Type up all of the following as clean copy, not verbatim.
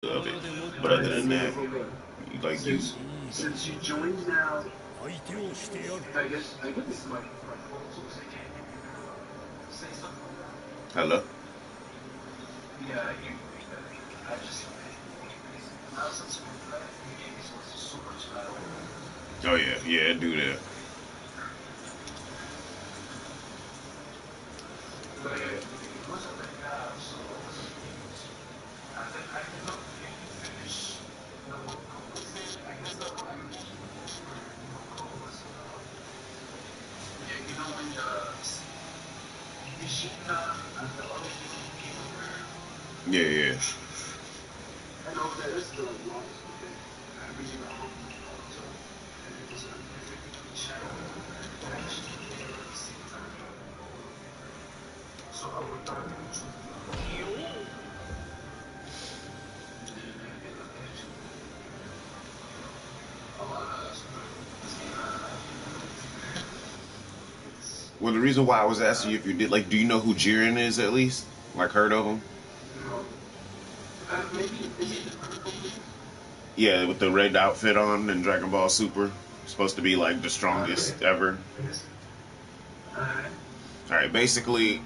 of it. But other than that, like you, Since you joined now, I guess this is my proposal. Say something. hello. Yeah, I just I was on some you gave me some super smell. Oh yeah, yeah, do that. But it wasn't that bad, so I did not finish the local. I guess the one local was yeah, you know when the machine and the other people were Yeah, yeah. I know that is the longest okay. Reaching the home so and it was a shadow and actually came at the same time. So I would not Well, the reason why I was asking you if you did, like, do you know who Jiren is at least? Like, heard of him? Yeah, with the red outfit on in Dragon Ball Super. Supposed to be like the strongest ever. All right, basically,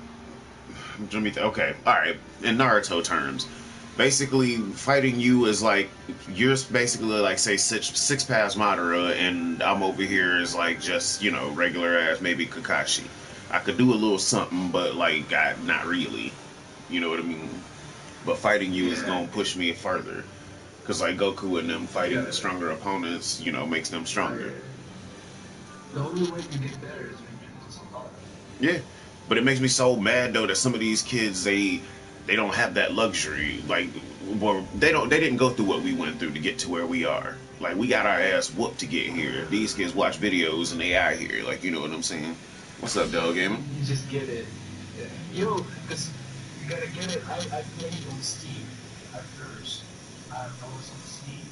let me. Okay, all right. In Naruto terms, basically, fighting you is like you're basically like say six paths Madara, and I'm over here is like just regular ass maybe Kakashi. I could do a little something, but like not really. You know what I mean? But fighting you is gonna push me further. Cause like Goku and them fighting stronger opponents, makes them stronger. the only way to get better is when you do some Yeah, but it makes me so mad though that some of these kids they don't have that luxury. Like, well, they didn't go through what we went through to get to where we are. Like, we got our ass whooped to get here. These kids watch videos and they out here. Like, you know what I'm saying? What's up, Dell Gamer? You just get it. Yeah. You know, because you gotta get it. I played on Steam at first. I was on Steam.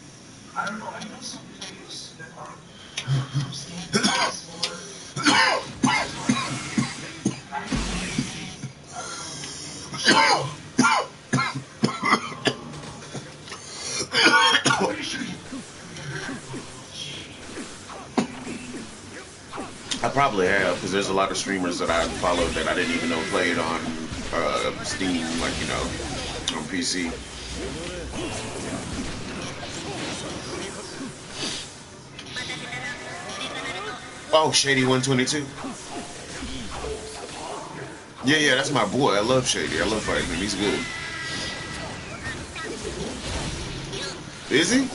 I don't know. I know some players that are from Steam PS4. I probably have because there's a lot of streamers that I followed that I didn't even know played on Steam, like on PC. Oh, Shady 122. Yeah, yeah, that's my boy. I love Shady. I love fighting him. He's good. Is he?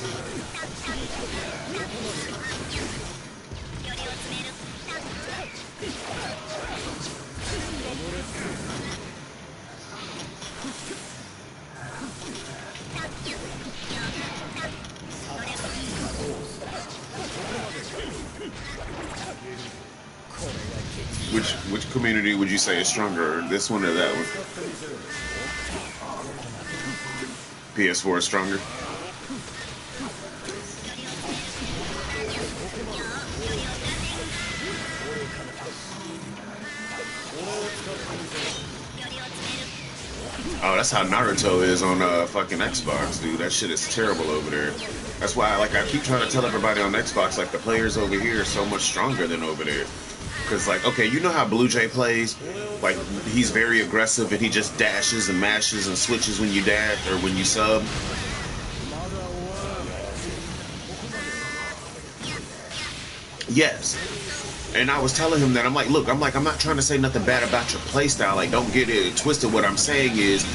Which community would you say is stronger, this one or that one? PS4 is stronger. Oh, that's how Naruto is on fucking Xbox, dude. That shit is terrible over there. That's why, like, I keep trying to tell everybody on Xbox, like, the players over here are so much stronger than over there. Because, like, okay, you know how Blue Jay plays? Like, he's very aggressive and he just dashes and mashes and switches when you dash or when you sub. Yes. And I was telling him that I'm like, look, I'm not trying to say nothing bad about your playstyle. Like, don't get it twisted. What I'm saying is,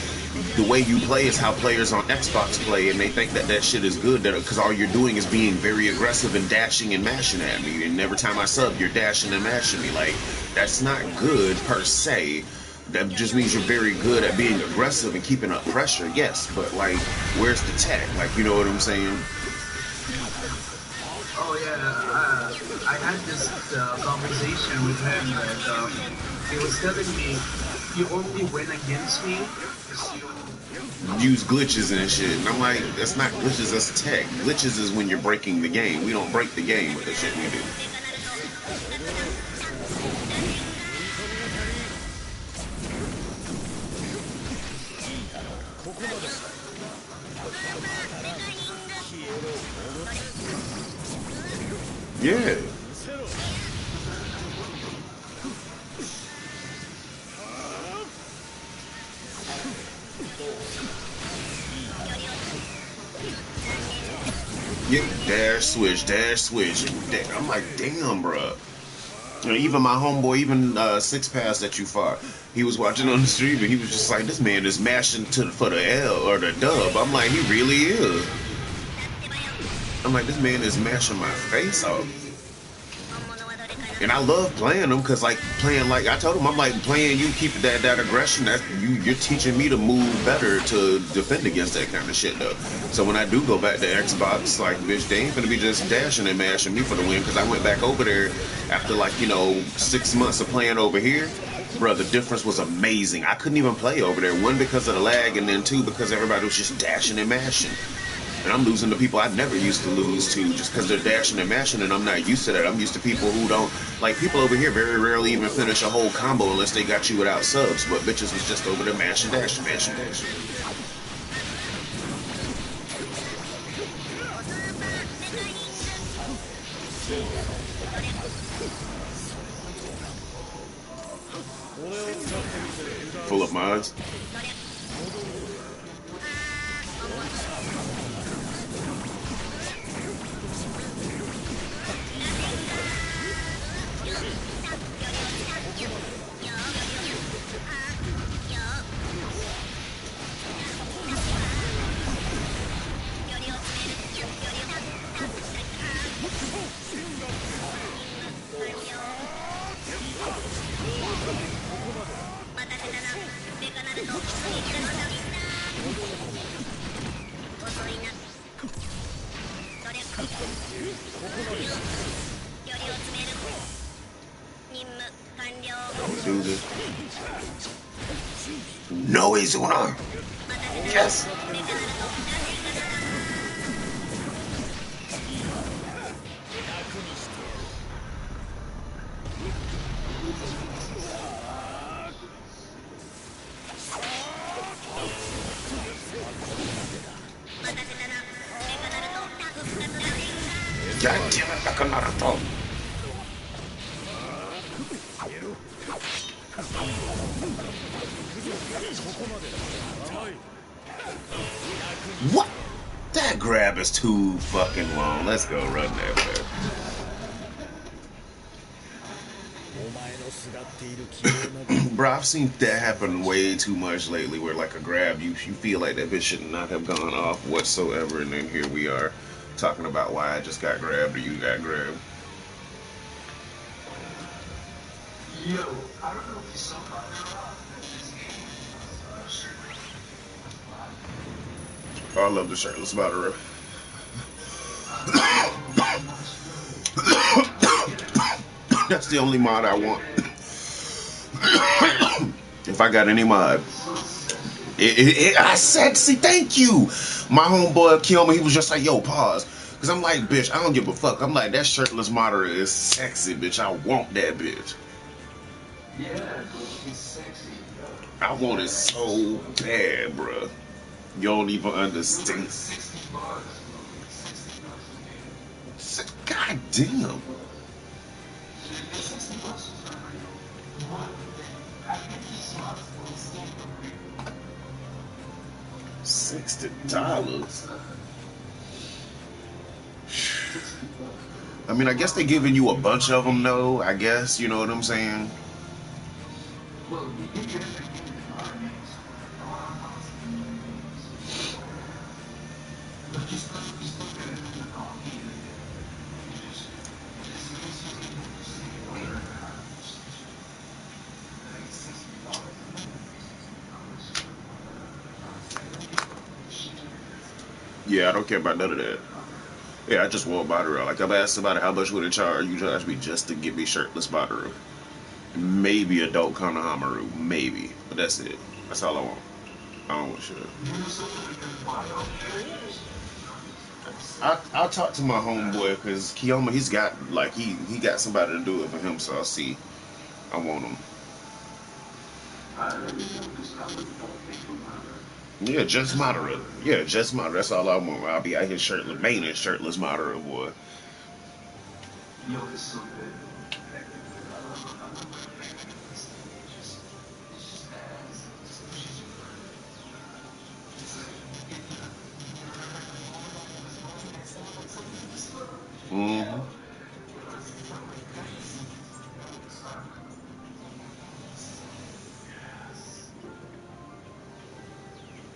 the way you play is how players on Xbox play, and they think that shit is good. Because all you're doing is being very aggressive and dashing and mashing at me. And every time I sub, you're dashing and mashing me. Like, that's not good per se. That just means you're very good at being aggressive and keeping up pressure. Yes, but like, where's the tech? Like, you know what I'm saying? Oh yeah, I had this conversation with him that he was telling me you only win against me because you Use glitches and shit. And I'm like, that's not glitches, that's tech. Glitches is when you're breaking the game. We don't break the game with the shit we do. Yeah. Yeah, dash switch, dash switch. I'm like, damn, bro. Even my homeboy, even Six Pass that you fought, he was watching on the stream and he was just like, this man is mashing for the L or the dub. I'm like, he really is. I'm like, this man is mashing my face off. And I love playing them because, like, playing, like, I told him, I'm like, playing you, keep that aggression, that you're teaching me to move better to defend against that kind of shit, though. So when I do go back to Xbox, like, bitch, they ain't gonna be just dashing and mashing me for the win because I went back over there after, like, 6 months of playing over here. Bro, the difference was amazing. I couldn't even play over there. One, because of the lag, and then two, because everybody was just dashing and mashing. And I'm losing to people I never used to lose to just because they're dashing and mashing, and I'm not used to that. I'm used to people who don't, like, people over here very rarely even finish a whole combo unless they got you without subs, but bitches was just over there mashing, dashing, mashing, dashing. Full of mods. Don't do this. No, he's on arm. Yes. God damn it, Nakanaruto. What? That grab is too fucking long. Let's go run that back. Bro, I've seen that happen way too much lately where, like, a grab, you feel like that bitch should not have gone off whatsoever, and then here we are talking about why I just got grabbed or you got grabbed. Yo, I don't know if you saw that. Oh, I love the shirtless batterer. That's the only mod I want. If I got any mod. I said, see, thank you. My homeboy killed me. He was just like, yo, pause. Because I'm like, bitch, I don't give a fuck. I'm like, that shirtless moderator is sexy, bitch. I want that bitch. Yeah, she's sexy. I want it so bad, bro. You don't even understand. God damn. $60. I mean, I guess they're giving you a bunch of them, though. I guess, you know what I'm saying? Yeah, I don't care about none of that. Yeah, I just want Madara. Like, I've asked about it, how much would it charge? You charge me just to give me shirtless Madara. Maybe adult Konohamaru. Maybe. But that's it. That's all I want. I don't want shit. I'll talk to my homeboy because Kiyoma, he's got, like, he got somebody to do it for him, so I'll see. I want him. Yeah, just Madara. Yeah, just Madara. That's all I want. I'll be out here shirtless, mainly shirtless Madara, boy. Yo, it's so good. It's just bad. It just pushes you further. It's like it sounds like something you whisper. Mm-hmm.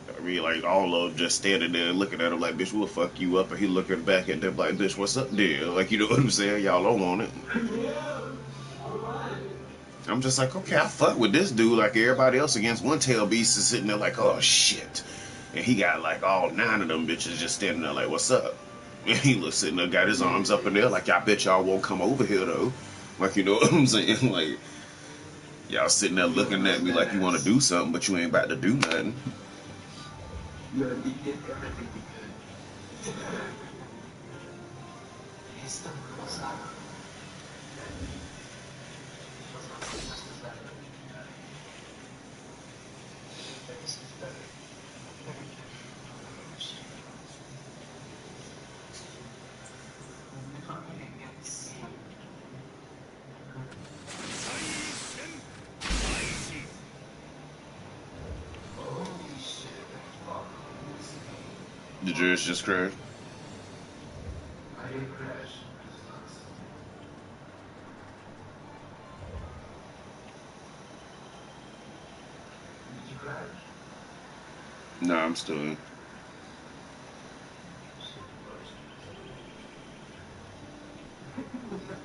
I mean, like, all of them just standing there looking at him like, bitch, we'll fuck you up. And he looking back at them like, bitch, what's up there? Like, you know what I'm saying? Y'all don't want it. I'm just like, okay, I fuck with this dude like everybody else against one tail beast is sitting there like, oh, shit. And he got, like, all 9 of them bitches just standing there like, what's up? And he looks sitting there, got his arms up in there like, I bet y'all won't come over here, though. Like, you know what I'm saying? Like, y'all sitting there looking at me like you want to do something, but you ain't about to do nothing. You gotta be get everything you could. It's the real style. Did yours just crash? I didn't crash. Did you crash? Nah, I'm still in.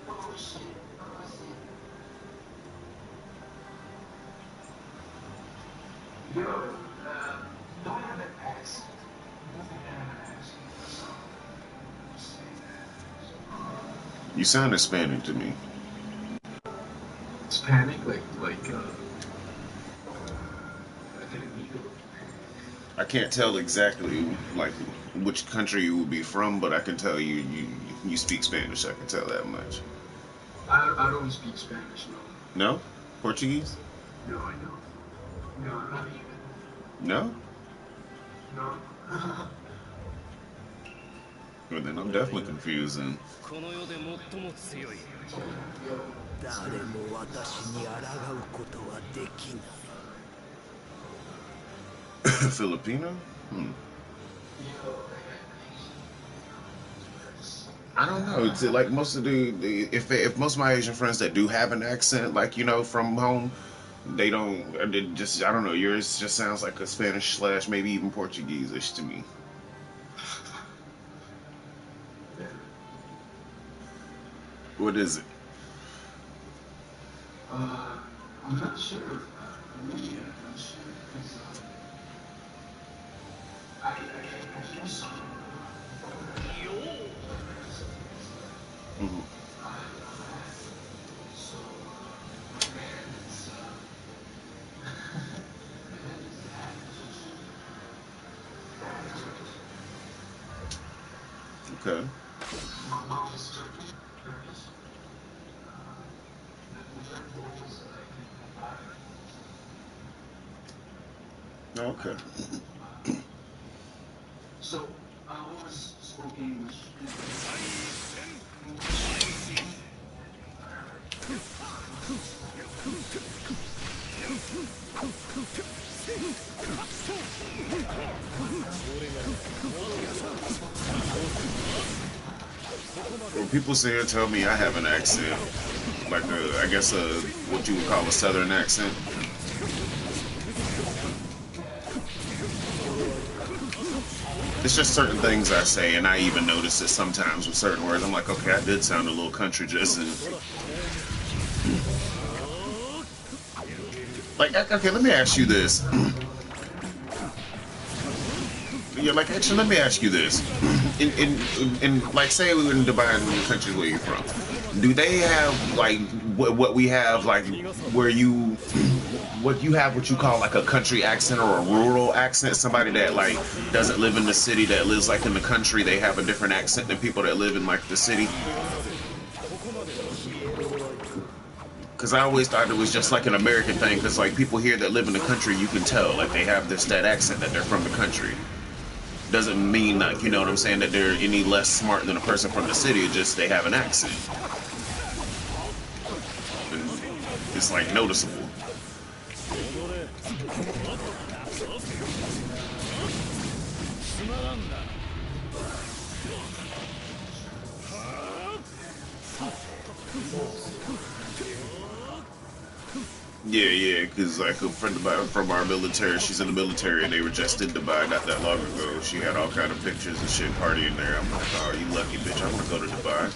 Oh shit. Oh shit. Yo, don't have an accent. Nothing have an accent. So, say that. You sound Hispanic to me. It's panic, I didn't need it. I can't tell exactly like which country you would be from, but I can tell you speak Spanish. I can tell that much. I don't speak Spanish, no. No, Portuguese? No, I don't. No, not even. No. No. Well, then I'm definitely confused. And この世で最も強い Yo, 誰も私に抗うことはできない Filipino? yo, I don't know. It's like most of if most of my Asian friends that do have an accent, like you know, from home, they don't. It just I don't know. Yours just sounds like a Spanish slash maybe even Portuguese-ish to me. What is it? I'm not sure. I'm really not sure. Because, I feel something. Mhm. So, Okay. my mom is Turkish. Okay. So, I always spoke English. When people say or tell me I have an accent, like I guess what you would call a Southern accent. It's just certain things I say, and I even notice it sometimes with certain words. I'm like, okay, I did sound a little country just in. Like, okay, let me ask you this. Yeah, like, actually, let me ask you this. In like, say we were in Dubai, in the country where you're from, do they have, like, what we have, like, where you, what you have, what you call, like, a country accent or a rural accent? Somebody that, like, doesn't live in the city, that lives, like, in the country, they have a different accent than people that live in, like, the city? Because I always thought it was just like an American thing, because like people here that live in the country, you can tell like they have this that accent that they're from the country. Doesn't mean like you know what I'm saying that they're any less smart than a person from the city. It's just they have an accent. It's like noticeable. Yeah, because like a friend of mine from our military, she's in the military, and they were just in Dubai not that long ago. She had all kind of pictures and shit partying there. I'm like, oh, you lucky bitch, I want to go to Dubai.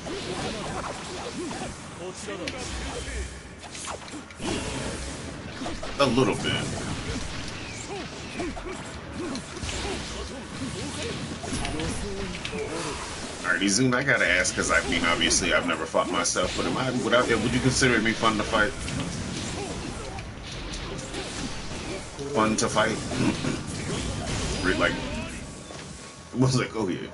A little bit. Alright, Izun, I gotta ask, because I mean, obviously, I've never fought myself, but would you consider me fun to fight? Fun to fight? Like, I was like, oh yeah.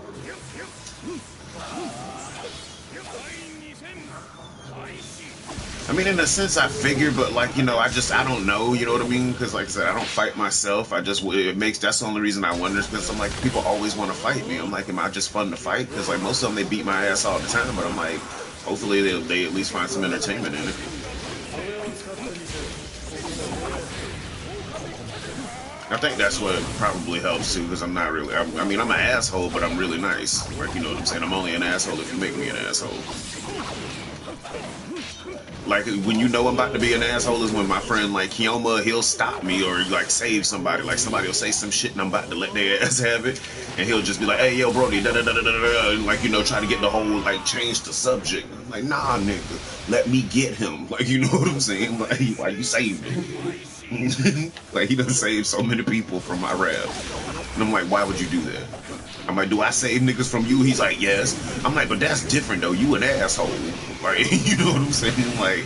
I mean, in a sense, I figure, but like, you know, I don't know, you know what I mean? Because like I said, I don't fight myself. That's the only reason I wonder, because I'm like, people always want to fight me. I'm like, am I just fun to fight? Because like, most of them, they beat my ass all the time, but I'm like, hopefully they at least find some entertainment in it. I think that's what probably helps too, because I'm not really, I mean, I'm an asshole, but I'm really nice. Like, you know what I'm saying? I'm only an asshole if you make me an asshole. Like, when you know I'm about to be an asshole is when my friend, like, Kioma, he'll stop me or, like, save somebody. Like, somebody will say some shit and I'm about to let their ass have it. And he'll just be like, hey, yo, Brody, da-da-da-da-da-da. And, like, you know, try to get the whole, like, change the subject. I'm like, nah, nigga, let me get him. Like, you know what I'm saying? Like, why you saved me? Like, he done saved so many people from my rap. And I'm like, why would you do that? I'm like, do I save niggas from you? He's like, yes. I'm like, but that's different though. You an asshole. Like, you know what I'm saying? Like,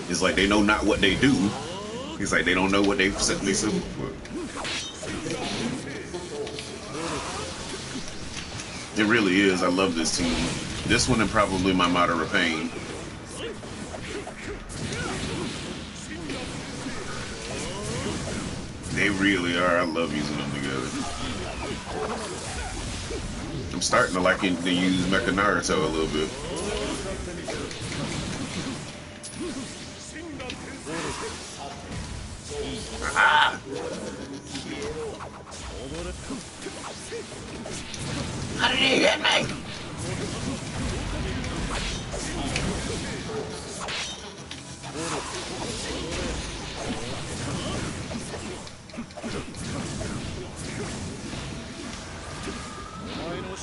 it's like they know not what they do. It's like they don't know what they set themselves for. It really is. I love this team. This one and probably my Moderate Pain. They really are. I love using them together. I'm starting to like it to use Mecha Naruto a little bit. Ah! How did he hit me?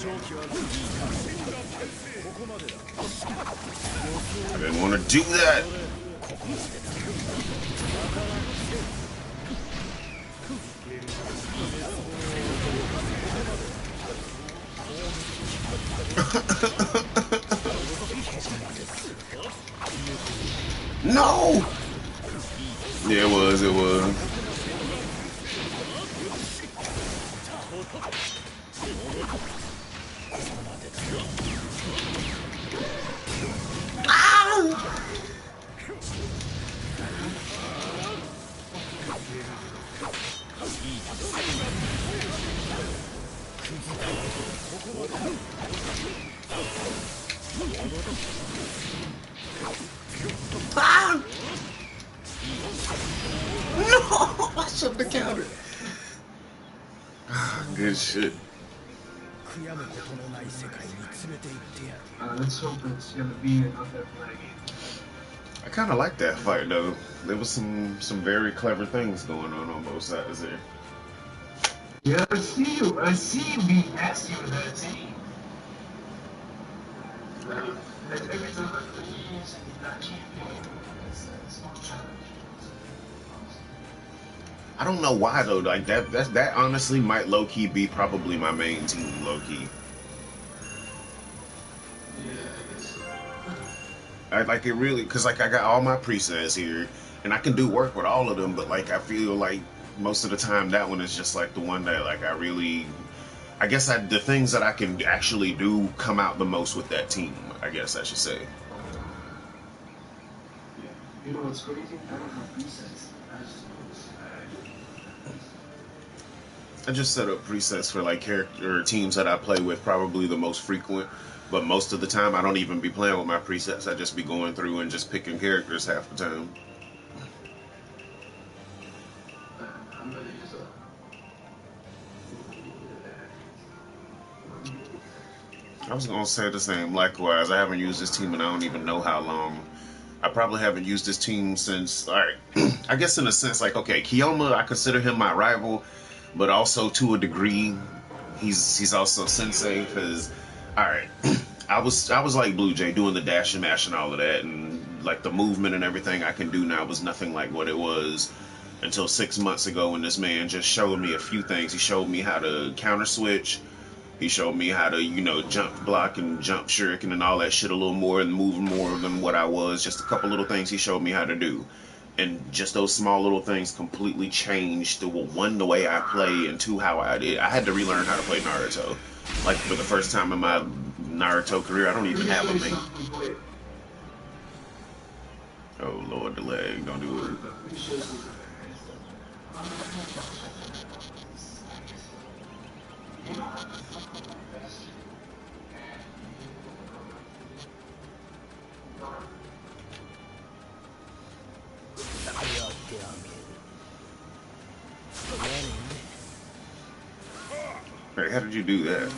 I didn't want to do that. No! Yeah, it was. Ah! No! I shouldn't have countered. Good shit. Let's hope it's gonna be another play. I kind of like that fight though. There was some very clever things going on both sides there. Yeah, I see you being nasty with that team. Every time I put these and that champion, it's not challenge. I don't know why though. Like that honestly might low key be probably my main team, low key. I like it really, cause like I got all my presets here, and I can do work with all of them. But like I feel like most of the time that one is just like the one that like I guess the things that I can actually do come out the most with that team. I guess I should say. You know what's crazy? I don't have presets. I just set up presets for like character or teams that I play with, probably the most frequent. But most of the time, I don't even be playing with my presets. I just be going through and just picking characters half the time. I was gonna say the same. Likewise, I haven't used this team and I don't even know how long. I probably haven't used this team since. All right, I guess in a sense, like okay, Kiyoma, I consider him my rival, but also to a degree, he's also sensei because. All right, I was like Blue Jay doing the dash and mash and all of that, and like the movement and everything I can do now was nothing like what it was until 6 months ago when this man just showed me a few things. He showed me how to counter switch. He showed me how to, jump block and jump shuriken and all that shit a little more and move more than what I was. Just a couple little things he showed me how to do. And just those small little things completely changed the way I play, and two, how I did. I had to relearn how to play Naruto. Like, for the first time in my Naruto career, I don't even have a main. Oh, Lord, the leg. Don't do it. Hey, how did you do that?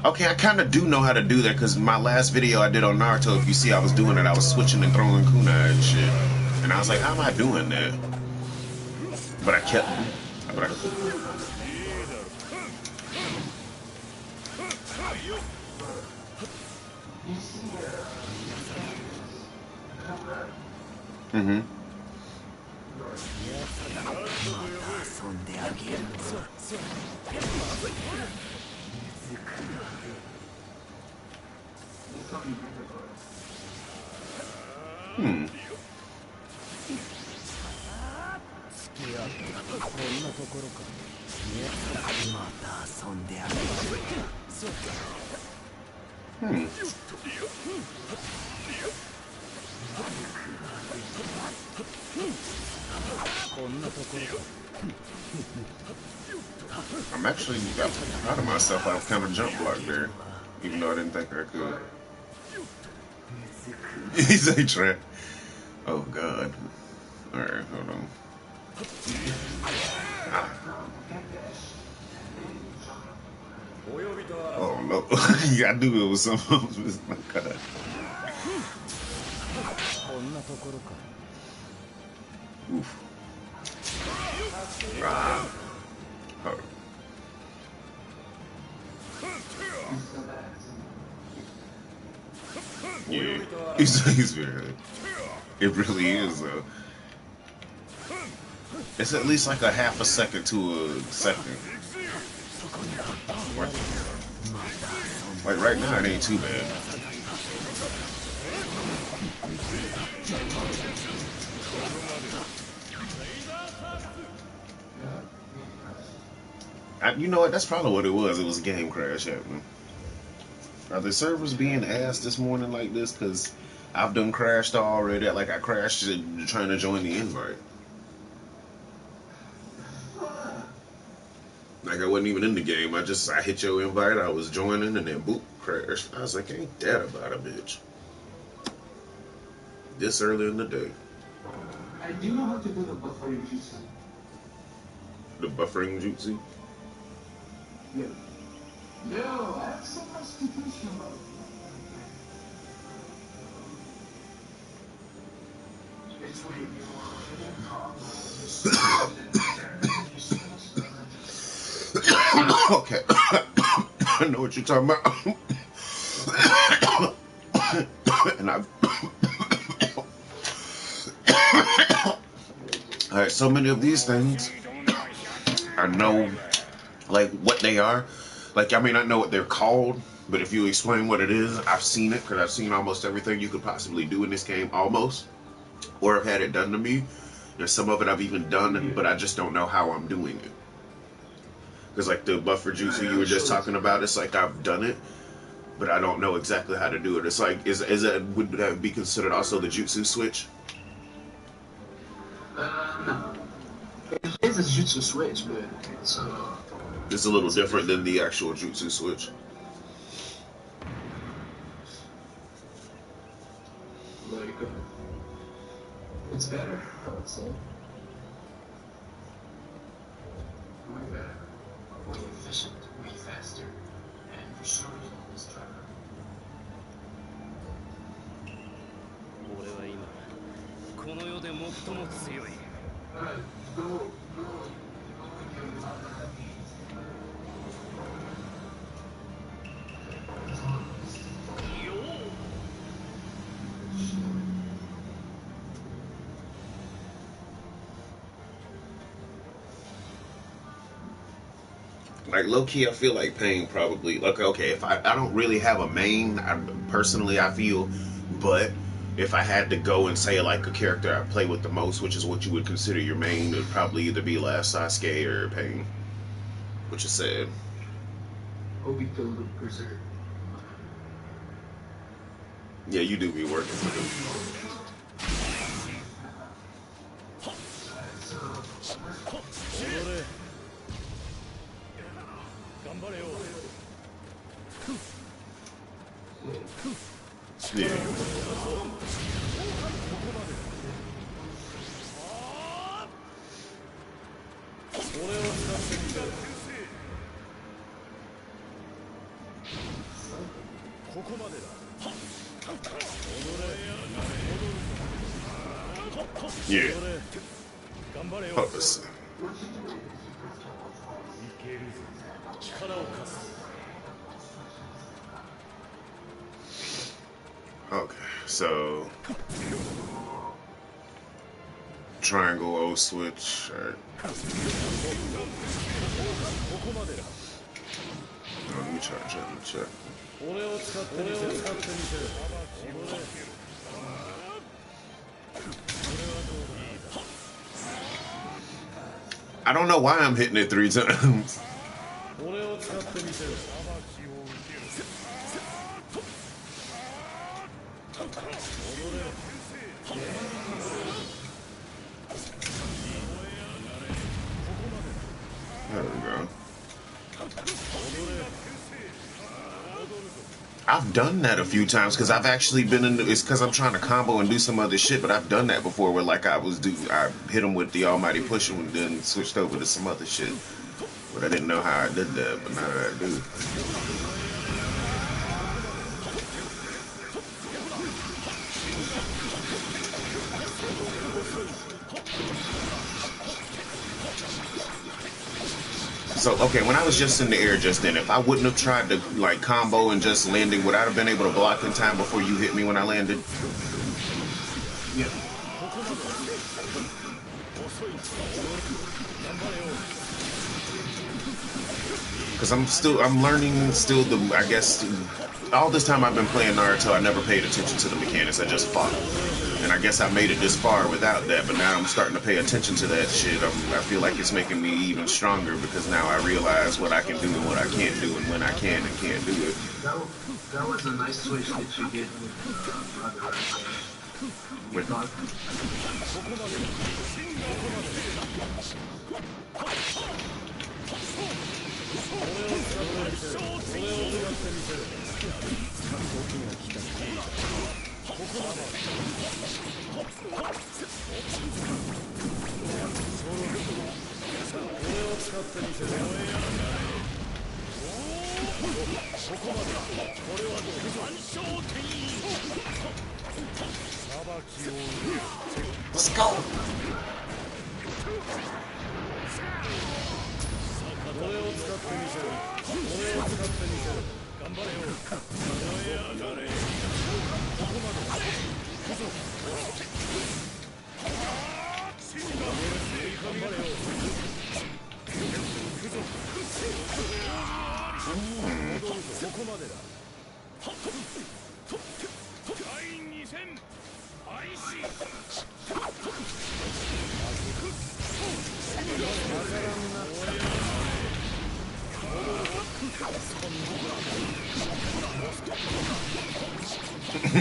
Okay, I kind of do know how to do that because my last video I did on Naruto, if you see, I was doing it. I was switching and throwing kunai and shit. And I was like, how am I doing that? But I kept... Mm-hmm. I'm actually proud of myself. I kind of jump blocked there, even though I didn't think I could. He's a trap. Oh God. All right, hold on. Oh no! Yeah, I knew it was something. Oh my God. Oof. Oh. Yeah, he's very good. It really is though. It's at least like a half a second to a second. Like right now, it ain't too bad. You know what? That's probably what it was. It was a game crash happening. Are the servers being asked this morning like this? Because I've done crashed already. Like I crashed trying to join the invite. Like I wasn't even in the game. I hit your invite. I was joining and then boop, crashed. I was like, ain't that about a bitch? This early in the day. I do know how to do the buffering jutsu. The buffering jutsu? Yeah. No, I have so much to teach you about. It's way Okay. I know what you're talking about. And alright, so many of these things I know like what they are. Like I may not know what they're called, but if you explain what it is, I've seen it because I've seen almost everything you could possibly do in this game, almost, or I've had it done to me. There's some of it I've even done, but I just don't know how I'm doing it. Because like the buffer jutsu you were just talking about, it's like I've done it, but I don't know exactly how to do it. It's like, is that, would that be considered also the jutsu switch? No. It is a jutsu switch, but It's a little different than the actual jutsu switch. like it's better, I would say. Way better, way efficient, way faster, and for sure you don't miss driver. 俺は今この世で最も強い。 Alright, go. Like low key, I feel like Pain probably like okay. If I don't really have a main, personally I feel, but if I had to go and say like a character I play with the most, which is what you would consider your main, it would probably either be Last Sasuke or Pain, which is sad. Obito the Berserk. Yeah, you do be working for them. Yeah. Yeah. Purpose. Okay, so triangle O switch. All right. Oh, let me charge that. Let me check. I don't know why I'm hitting it 3 times. There we go. I've done that a few times because I've actually been in. It's because I'm trying to combo and do some other shit, but I've done that before. Where like I hit him with the Almighty Push and then switched over to some other shit. But I didn't know how I did that. But now that I do. So, okay, when I was just in the air just then, if I wouldn't have tried to, like, combo and just landing, would I have been able to block in time before you hit me when I landed? Yeah. Because I'm learning still I guess, all this time I've been playing Naruto, I never paid attention to the mechanics, I just fought. And I guess I made it this far without that, but now I'm starting to pay attention to that shit. I feel like it's making me even stronger because now I realize what I can do and what I can't do and when I can and can't do it. That was a nice switch that you did with other Let's go!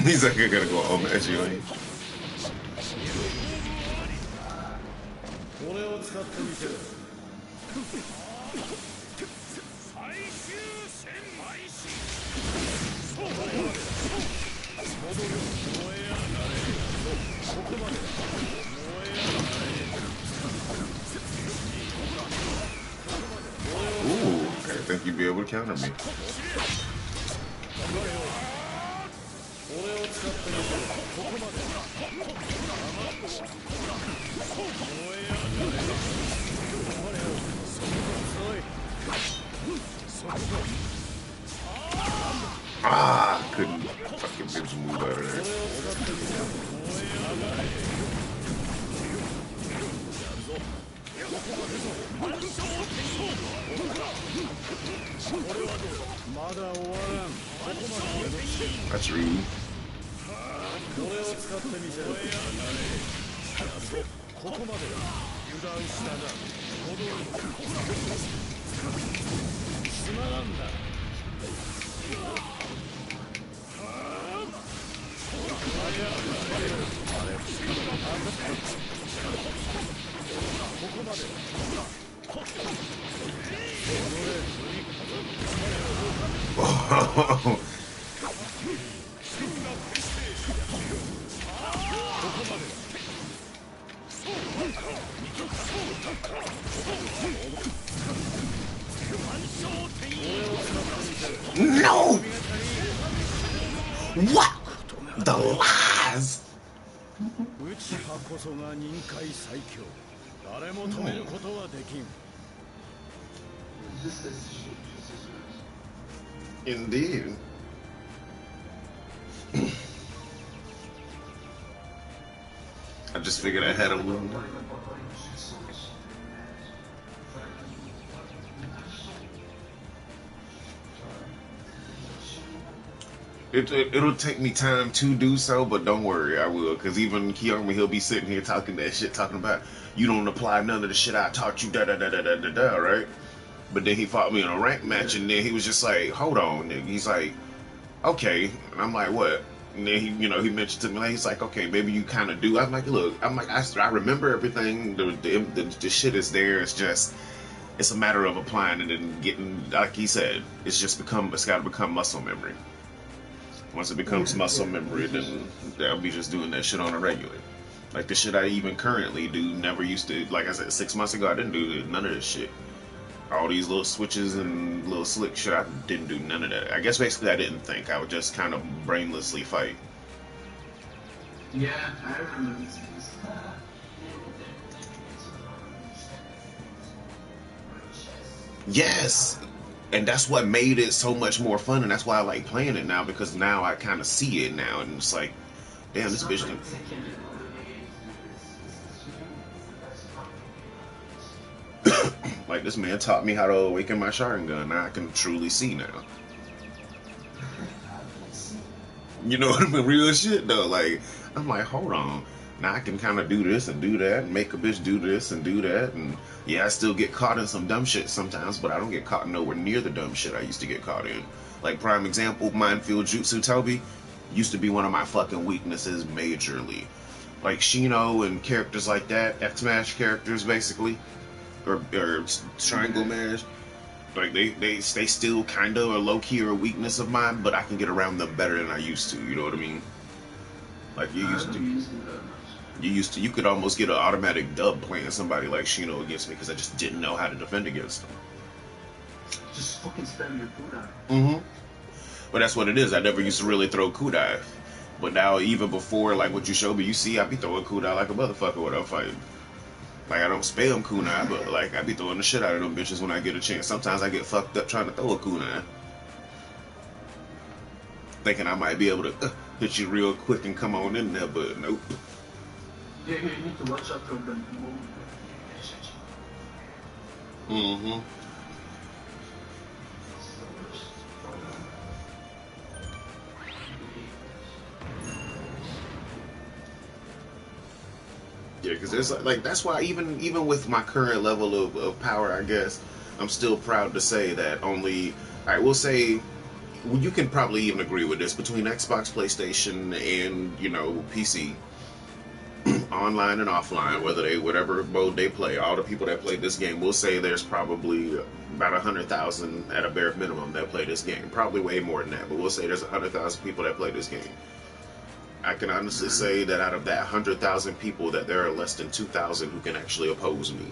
He's like, I gotta go home at you. これを使ってみせる。最終戦開始。そう。戻る。燃え上がれ。ここまで。燃え上がれ。 Ooh, I think you'd be able to counter me. Ah, couldn't fucking bitch move out of there. That's rude. Oh. No! What? The lies! Indeed. I just figured I had a little. It'll take me time to do so, but don't worry, I will. Because even Kiyomi, he'll be sitting here talking that shit, talking about you don't apply none of the shit I taught you, da da da da da da da, right? But then he fought me in a rank match, and then he was just like, "Hold on," nigga. He's like, "Okay," and I'm like, "What?" And then he mentioned to me, like, he's like, "Okay, maybe you kind of do." I'm like, "Look, I remember everything. The shit is there. It's just." It's a matter of applying it and getting, like he said, it's got to become muscle memory. Once it becomes muscle memory, then I'll be just doing that shit on a regular. Like the shit I even currently do, never used to, like I said, 6 months ago, I didn't do none of this shit. All these little switches and little slick shit, I didn't do none of that. I guess basically I didn't think. I would just kind of brainlessly fight. Yeah, I remember these things. Yes! And that's what made it so much more fun, and that's why I like playing it now, because now I kind of see it now, and it's like, damn, this bitch done. Like, this man taught me how to awaken my Sharingan. Now I can truly see now. You know what I mean? Real shit, though. Like, I'm like, hold on. Now I can kind of do this and do that, and make a bitch do this and do that, and yeah, I still get caught in some dumb shit sometimes, but I don't get caught nowhere near the dumb shit I used to get caught in. Like, prime example, Minefield Jutsu Toby used to be one of my fucking weaknesses majorly. Like, Shino and characters like that, F-Smash characters, basically, or Triangle Mash, like, they still kind of a low-key or a weakness of mine, but I can get around them better than I used to, you know what I mean? Like, you could almost get an automatic dub playing somebody like Shino against me because I just didn't know how to defend against them. Just fucking spam your cooldown. Mm-hmm. But that's what it is. I never used to really throw kunai. But now, even before, like what you showed me, you see I be throwing kunai like a motherfucker when I'm fighting. Like, I don't spam kunai, but like I be throwing the shit out of them bitches when I get a chance. Sometimes I get fucked up trying to throw a kunai, thinking I might be able to hit you real quick and come on in there, but nope. Yeah, you need to watch out for the movement. Mm-hmm. Yeah, because there's like that's why even with my current level of power, I guess I'm still proud to say that only, all right, we'll say well, you can probably even agree with this between Xbox, PlayStation, and PC, online and offline, whether they whatever mode they play. All the people that play this game will say there's probably about 100,000 at a bare minimum that play this game. Probably way more than that, but we'll say there's 100,000 people that play this game. I can honestly say that out of that 100,000 people, that there are less than 2,000 who can actually oppose me,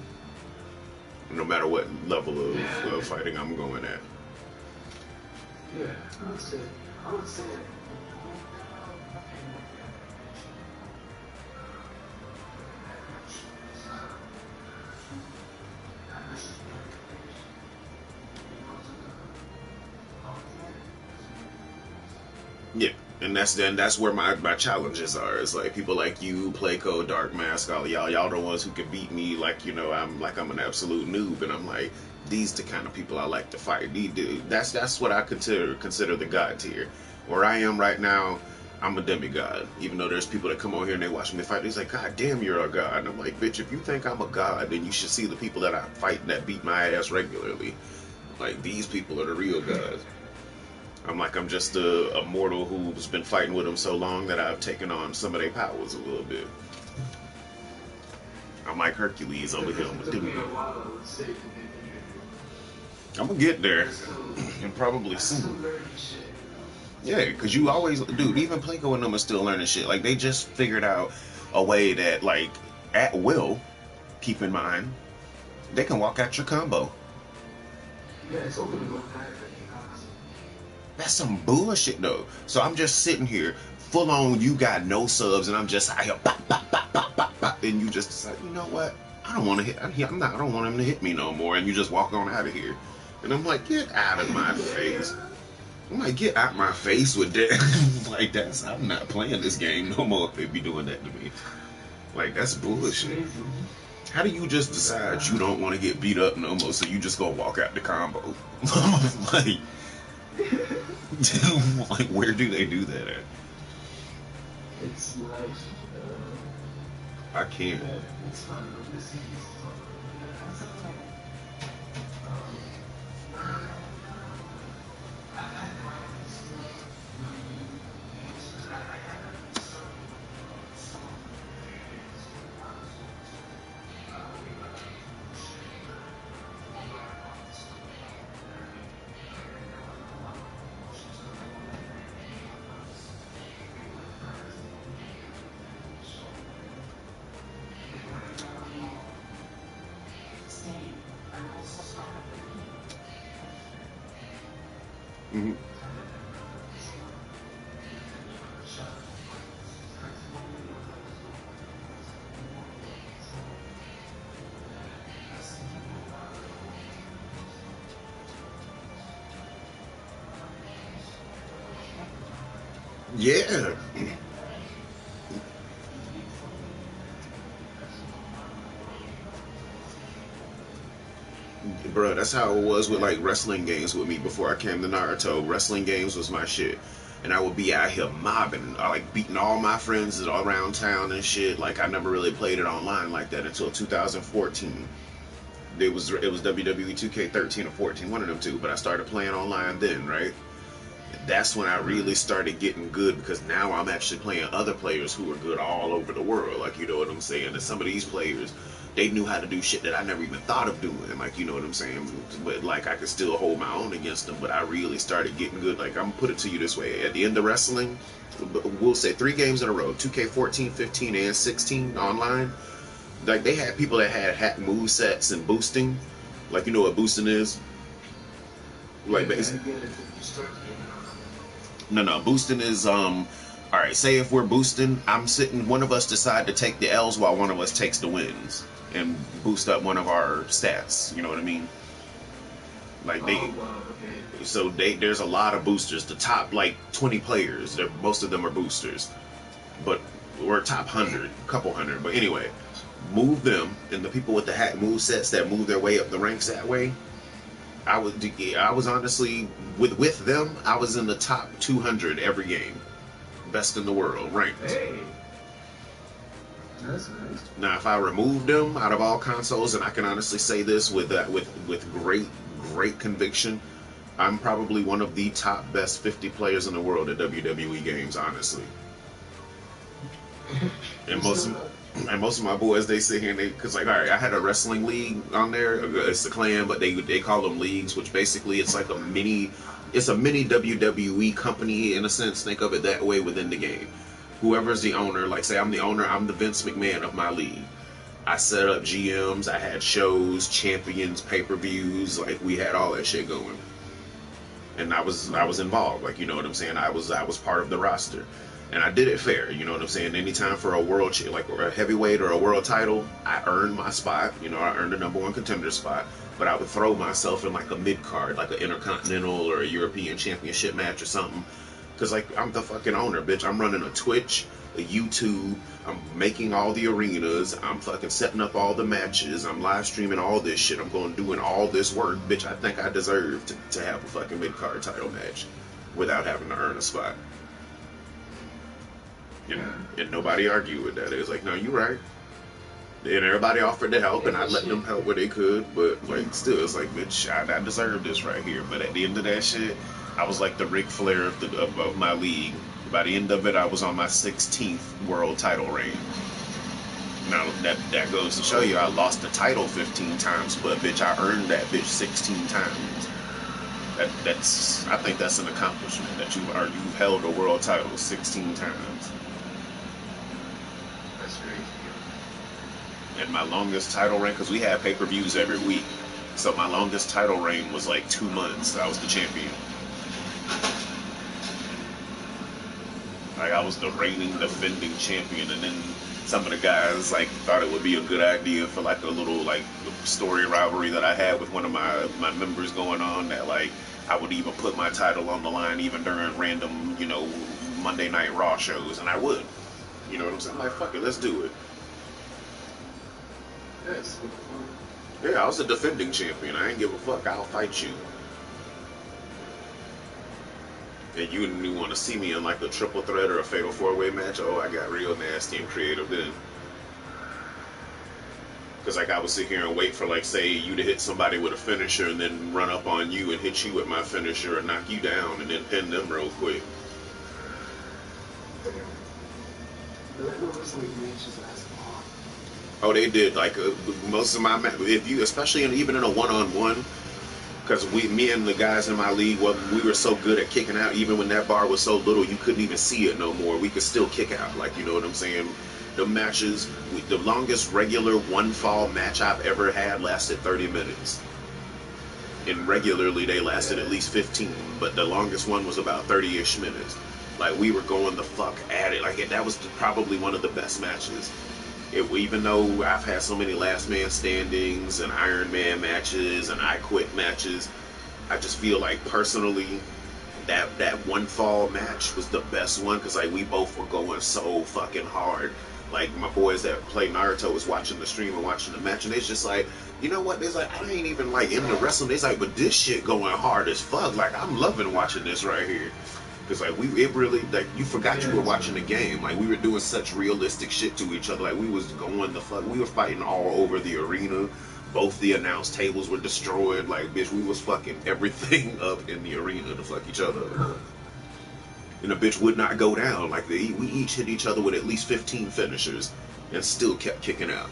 no matter what level of fighting I'm going at. Yeah, I would say. Yeah, and that's where my challenges are. It's like people like you, Playco, Dark Mask, all y'all the ones who can beat me. Like I'm an absolute noob, and I'm like, these the kind of people I like to fight. That's what I consider the god tier. Where I am right now, I'm a demigod. Even though there's people that come on here and they watch me fight, he's like, God damn, you're a god. And I'm like, bitch, if you think I'm a god, then you should see the people that I fight that beat my ass regularly. Like, these people are the real gods. I'm like, I'm just a mortal who's been fighting with them so long that I've taken on some of their powers a little bit. I'm like Hercules over here. I'm gonna get there, and probably soon. Yeah, because you always, dude, even Playco and them are still learning shit. Like, they just figured out a way that, like, at will, keep in mind, they can walk out your combo. Yeah, it's open to go higher. That's some bullshit though. So I'm just sitting here, full on. You got no subs, and I'm just out here, pop, pop, pop, pop, pop, pop, and you just decide, you know what? I don't want to hit. I don't want him to hit me no more. And you just walk on out of here. And I'm like, get out of my face. I'm like, get out my face with that. Like, I'm not playing this game no more if they be doing that to me. Like, that's bullshit. How do you just decide you don't want to get beat up no more, so you just go walk out the combo? Like. Like, where do they do that at? It's like I can't. it's fun. Mm-hmm. Yeah. Bro, that's how it was with like wrestling games with me before I came to Naruto. Wrestling games was my shit. And I would be out here mobbing, like beating all my friends all around town and shit. Like, I never really played it online like that until 2014. It was WWE 2K13 or 14, one of them two. But I started playing online then, right? That's when I really started getting good, because now I'm actually playing other players who are good all over the world. Like, you know what I'm saying? And some of these players, they knew how to do shit that I never even thought of doing. Like, you know what I'm saying? But, like, I could still hold my own against them. But I really started getting good. Like, I'm gonna put it to you this way. At the end of wrestling, we'll say 3 games in a row, 2K14, 15, and 16 online. Like, they had people that had hack move sets and boosting. Like, you know what boosting is? Like, basically. No. Boosting is all right. Say if we're boosting, I'm sitting. One of us decide to take the L's while one of us takes the wins and boost up one of our stats. You know what I mean? Like there's a lot of boosters. The top like 20 players, most of them are boosters, but we're top 100, couple hundred. But anyway, move them, and the people with the hack move sets that move their way up the ranks that way. I was honestly with them. I was in the top 200 every game, best in the world ranked. Hey, that's nice. Now, if I removed them out of all consoles, and I can honestly say this with great conviction, I'm probably one of the top best 50 players in the world at WWE games, honestly. And You most still of, and most of my boys, they sit here and cause like, all right, I had a wrestling league on there. It's the clan, but they call them leagues, which basically it's like it's a mini WWE company in a sense. Think of it that way within the game. Whoever's the owner, like say I'm the owner, I'm the Vince McMahon of my league. I set up GMs, I had shows, champions, pay-per-views, like we had all that shit going. And I was involved, like you know what I'm saying. I was part of the roster, and I did it fair. You know what I'm saying. Anytime for a like a heavyweight or a world title, I earned my spot. You know, I earned a number one contender spot. But I would throw myself in like a mid card, like an intercontinental or a European championship match or something. Cause like I'm the fucking owner, bitch. I'm running a Twitch, a YouTube. I'm making all the arenas. I'm fucking setting up all the matches. I'm live streaming all this shit. I'm going doing all this work, bitch. I think I deserve to have a fucking mid card title match without having to earn a spot. And nobody argued with that. It was like, no, you right. And everybody offered to help, and I let them help where they could. But like, still, it's like, bitch, I deserve this right here. But at the end of that shit, I was like the Ric Flair of my league. By the end of it, I was on my 16th world title reign. Now that goes to show you, I lost the title 15 times, but bitch, I earned that bitch 16 times. That's I think that's an accomplishment that you've held a world title 16 times. That's great. And my longest title reign, because we had pay-per-views every week, so my longest title reign was like 2 months. I was the champion. Like I was the reigning, defending champion, and then some of the guys like thought it would be a good idea for like a little like story rivalry that I had with one of my members going on, that like I would even put my title on the line even during random, Monday Night Raw shows, and I would. You know what I'm saying? I'm like, fuck it, let's do it. Yes. Yeah, I was a defending champion. I ain't give a fuck. I'll fight you. And you didn't want to see me in like a triple threat or a fatal four-way match. Oh, I got real nasty and creative then. Because like I would sit here and wait for like say you to hit somebody with a finisher and then run up on you and hit you with my finisher and knock you down and then pin them real quick. The regular wrestling matches last long. Oh, they did. Like most of my if you, especially even in a one-on-one, because me and the guys in my league, well, we were so good at kicking out. Even when that bar was so little, you couldn't even see it no more. We could still kick out. Like you know what I'm saying? The matches, the longest regular one fall match I've ever had lasted 30 minutes. And regularly they lasted at least 15, but the longest one was about 30-ish minutes. Like we were going the fuck at it. Like that was probably one of the best matches. Even though I've had so many last man standings and Iron Man matches and I quit matches, I just feel like personally that one fall match was the best one, because like we both were going so fucking hard. Like my boys that play Naruto was watching the stream and watching the match, and it's just like, you know what? There's like I ain't even like into wrestling. It's like, but this shit going hard as fuck. Like I'm loving watching this right here. Because like it really, like you forgot you were watching the game. Like we were doing such realistic shit to each other. Like we was going the fuck, we were fighting all over the arena. Both the announce tables were destroyed. Like bitch, we was fucking everything up in the arena to fuck each other. And the bitch would not go down. Like we each hit each other with at least 15 finishers and still kept kicking out.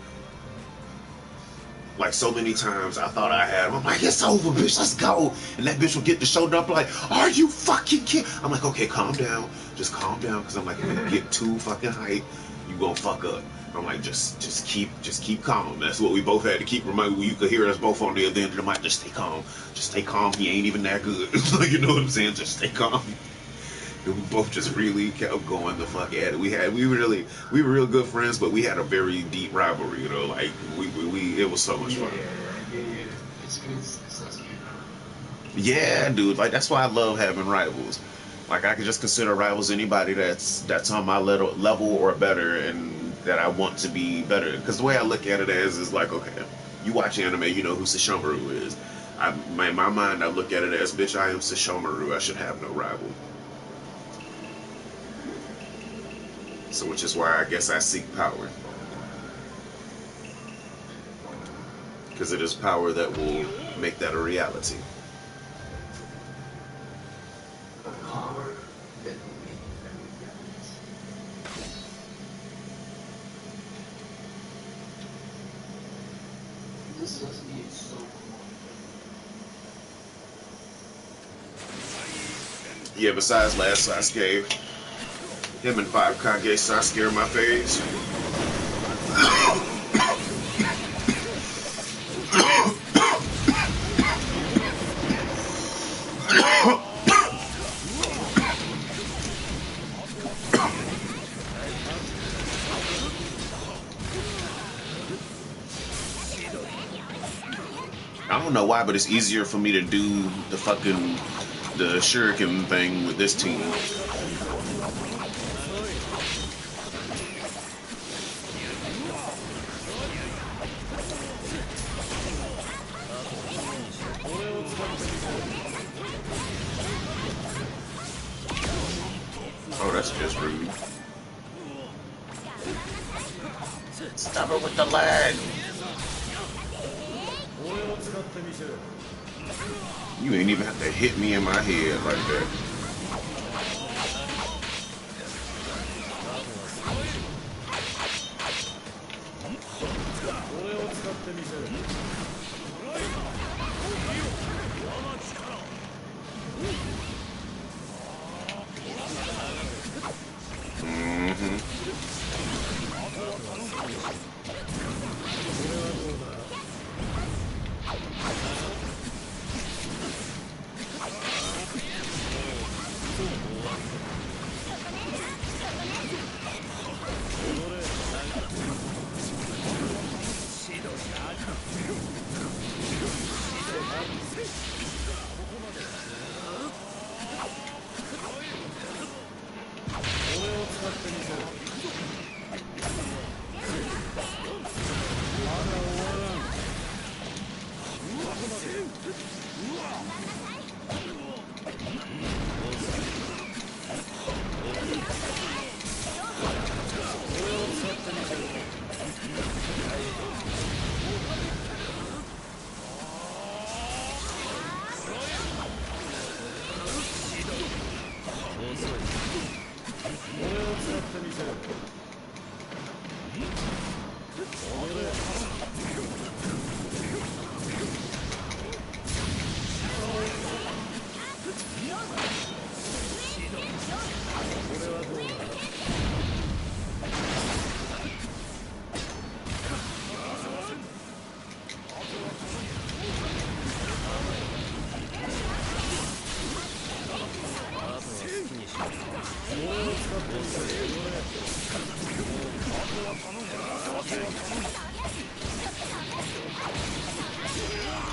Like so many times I thought I had him. I'm like, it's over, bitch, let's go. And that bitch would get the shoulder up like, are you fucking kidding? I'm like, okay, calm down. Just calm down. Because I'm like, if you get too fucking hype, you gonna fuck up. I'm like, just keep calm. That's what we both had to keep reminding. You could hear us both on the other end of the mic. Just stay calm. Just stay calm. He ain't even that good. Like, you know what I'm saying? Just stay calm. And we both just really kept going the fuck at it. We were real good friends, but we had a very deep rivalry, like we it was so much fun. Yeah. It's good. It's good. Yeah, dude, like that's why I love having rivals. Like I can just consider rivals anybody that's on my level or better, and that I want to be better. Because the way I look at it is like, okay, you watch anime, you know who Sesshomaru is. In my mind, I look at it as, bitch, I am Sesshomaru. I should have no rival. So which is why I guess I seek power. Because it is power that will make that a reality. Yeah, besides last Sasuke, him and 5 Kage Sasuke are my faves. I don't know why, but it's easier for me to do the shuriken thing with this team. Oh, that's just rude. Stop it with the lag. You ain't even have to hit me in my head like that.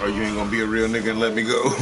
Or you ain't gonna be a real nigga and let me go.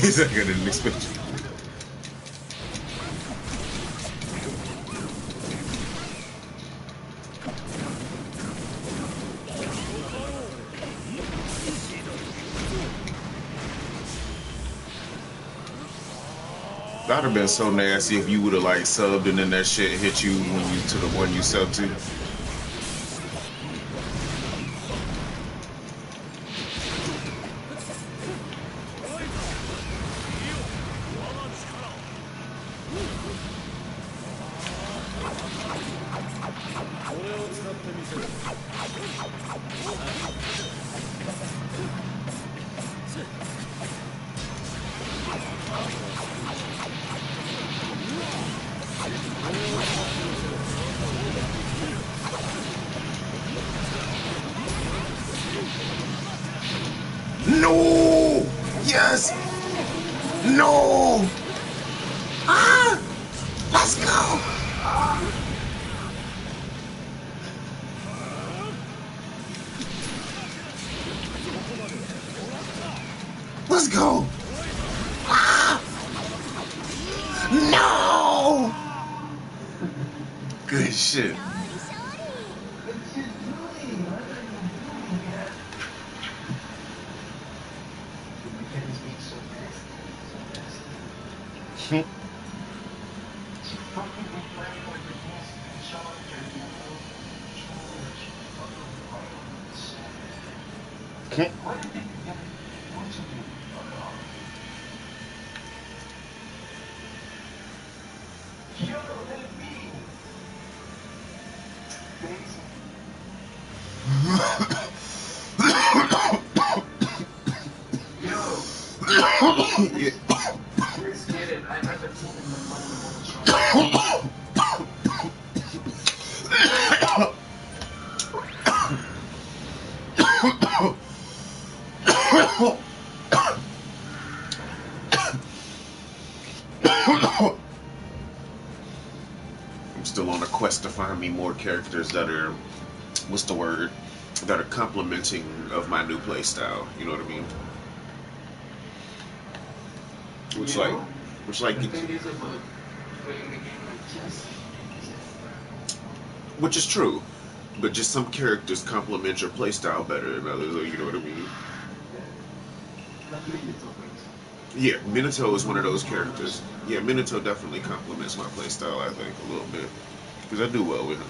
He's like, I didn't expect you. That'd have been so nasty if you would have like subbed and then that shit hit you when you to the one you subbed to. No! Yes! No! Ah! Let's go! Let's go! Ah! No! Good shit. I'm still on a quest to find me more characters that are, what's the word, that are complementing of my new playstyle. You know what I mean? Which is true, but just some characters complement your playstyle better than others. You know what I mean? Yeah, Minato is one of those characters. Yeah, Minato definitely complements my playstyle, I think, a little bit. Because I do well with him.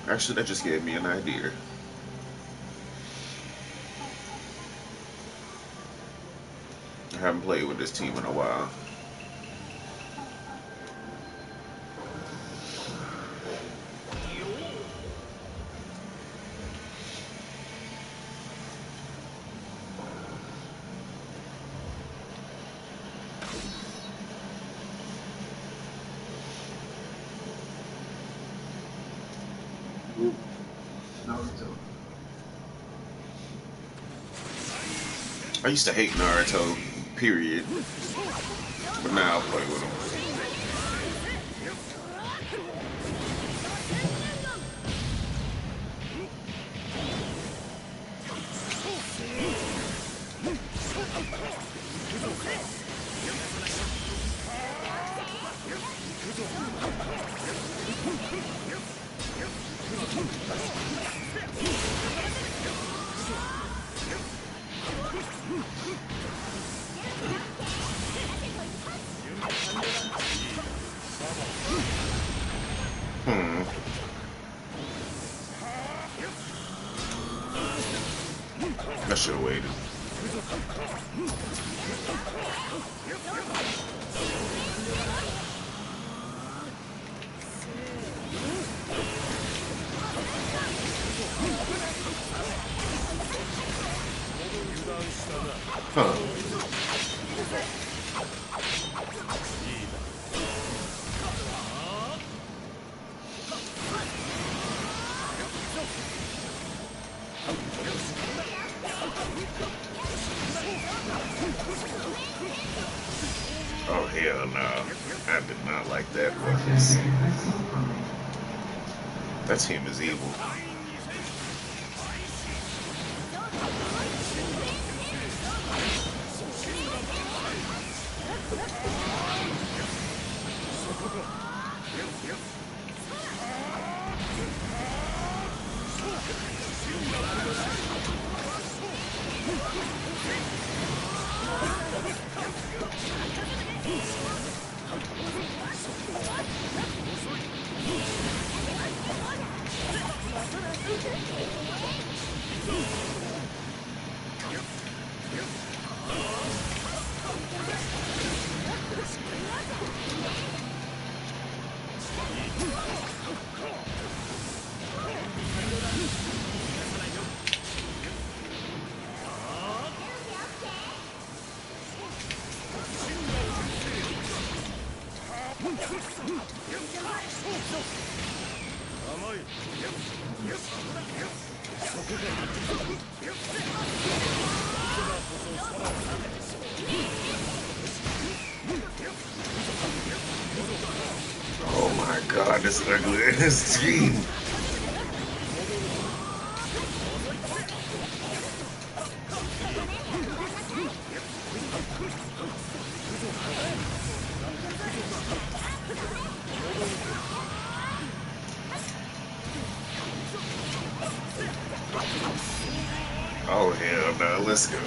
Actually, that just gave me an idea. I haven't played with this team in a while. I used to hate Naruto, period. But now I'll play with him. I should have waited. Huh. Oh, hell no. I did not like that reference. That's him as evil. Oh my god, this ugly ass team. Oh hell no, let's go.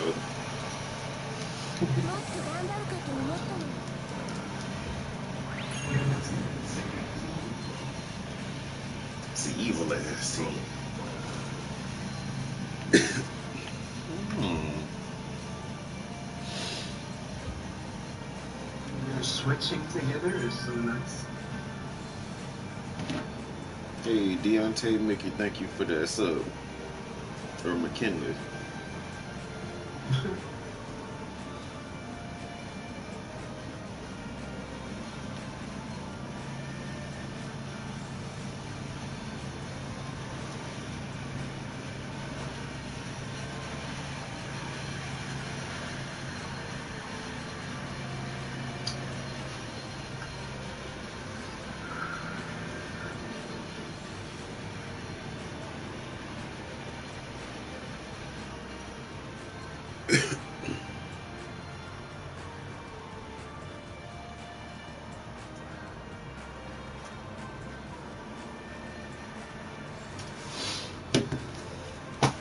It's the evil ass team. They're switching together is so nice. Hey, Deontay Mickey, thank you for that sub. Or McKinley.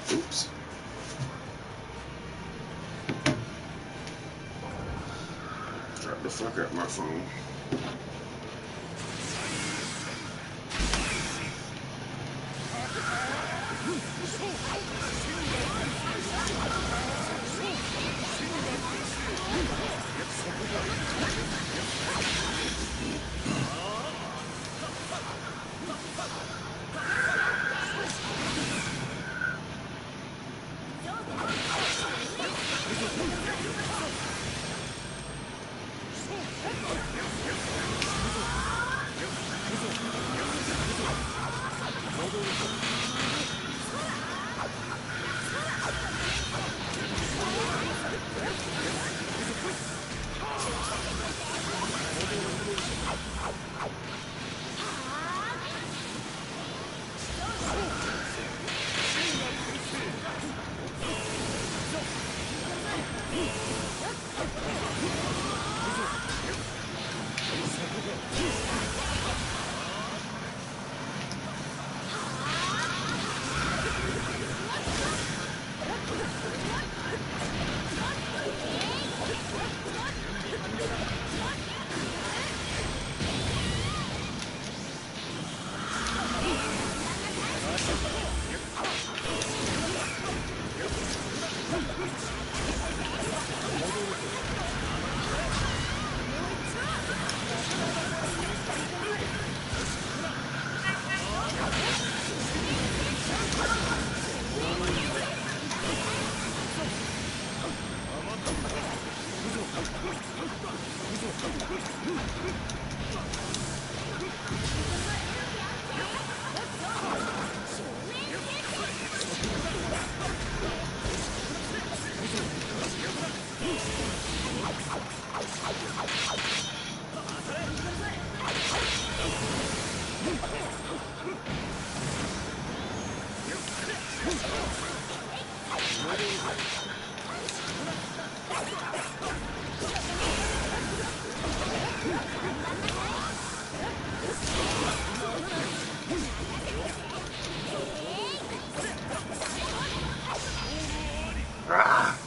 Oops. Drop the fuck out my phone. Ah.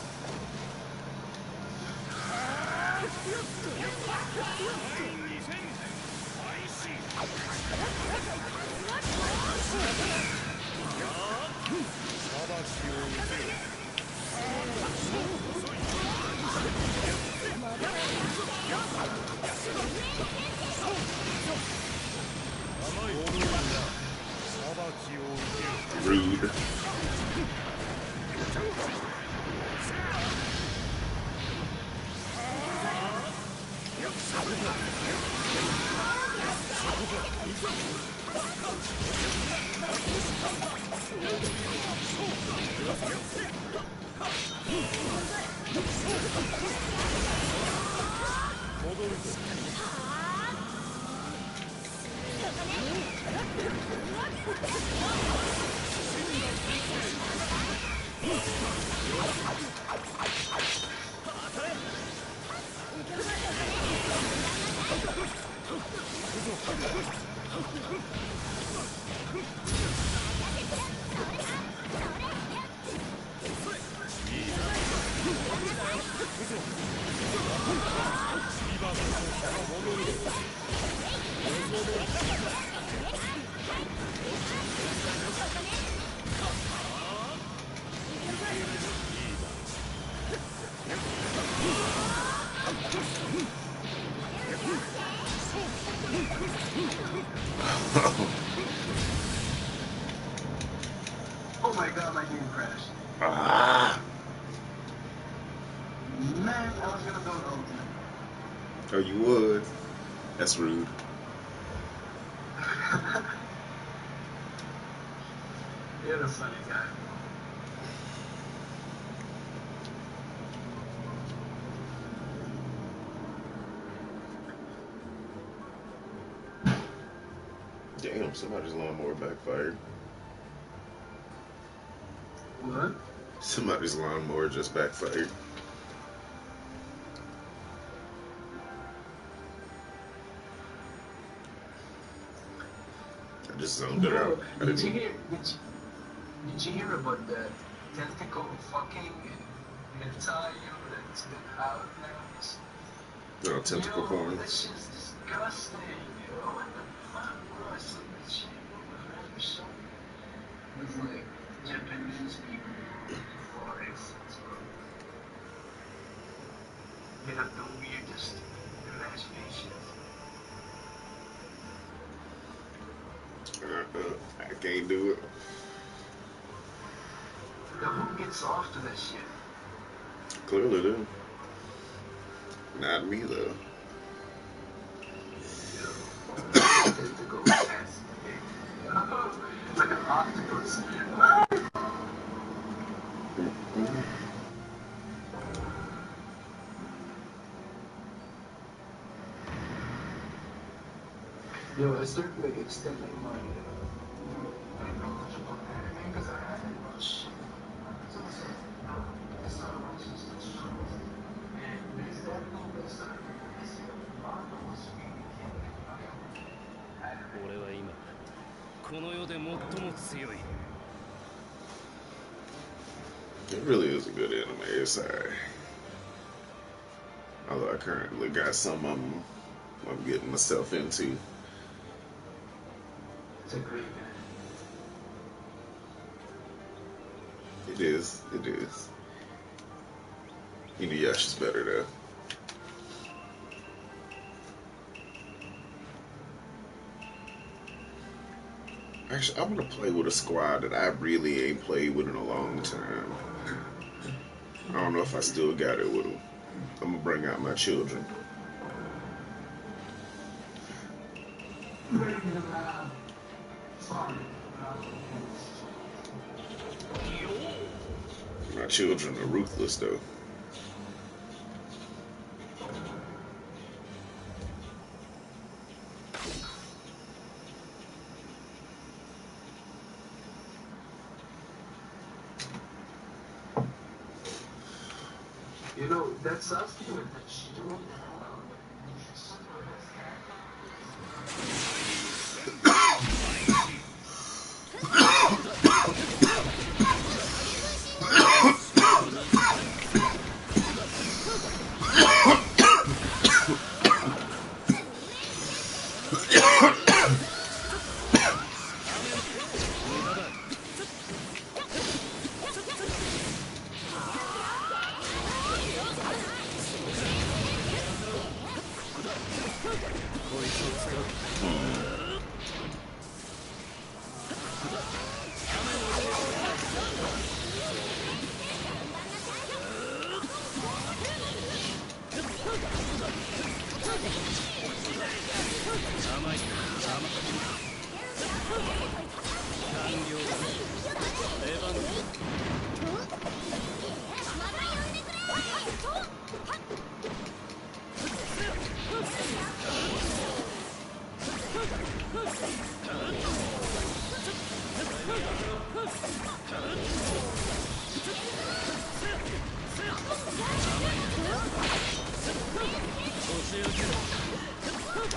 Rude. Oh my god, my game crashed. Ah. Man, I was gonna build ultimate. Oh, you would. That's rude. You're a funny guy. Damn, somebody's lawnmower backfired. What? Somebody's lawnmower just backfired. I just zoned it out. I Did you didn't. did you hear about the tentacle fucking hentai that's been out now? No, tentacle porn. That shit's disgusting, yo. What the fuck, bro? I saw that shit over the show. With like Japanese people for instance, bro. They have the weirdest imaginations. I can't do it. Now who gets off to that shit? Clearly, do. Not me though. Tentacle test. Like an octopus. Yo, I started like extending my knowledge about anime because I hadn't watched. Because that movie started messing up the manga was really killing 俺は今この世で最も強い It really is a good anime. It's alright. Although I currently got some I'm getting myself into. It's a great man. It is. It is. Inuyasha's better though. Actually, I want to play with a squad that I really ain't played with in a long time. I don't know if I still got it with them. I'm gonna bring out my children. My children are ruthless though. You know, that sucks to it that she don't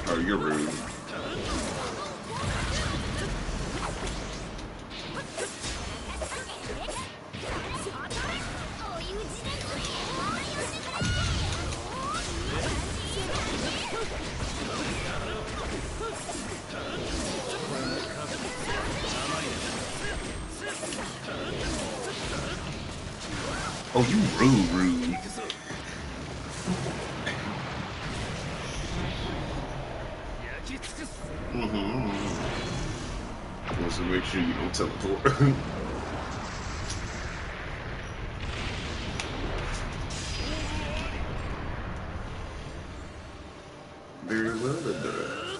Oh, you're rude. Oh, you rude. So make sure you don't teleport. Very well done.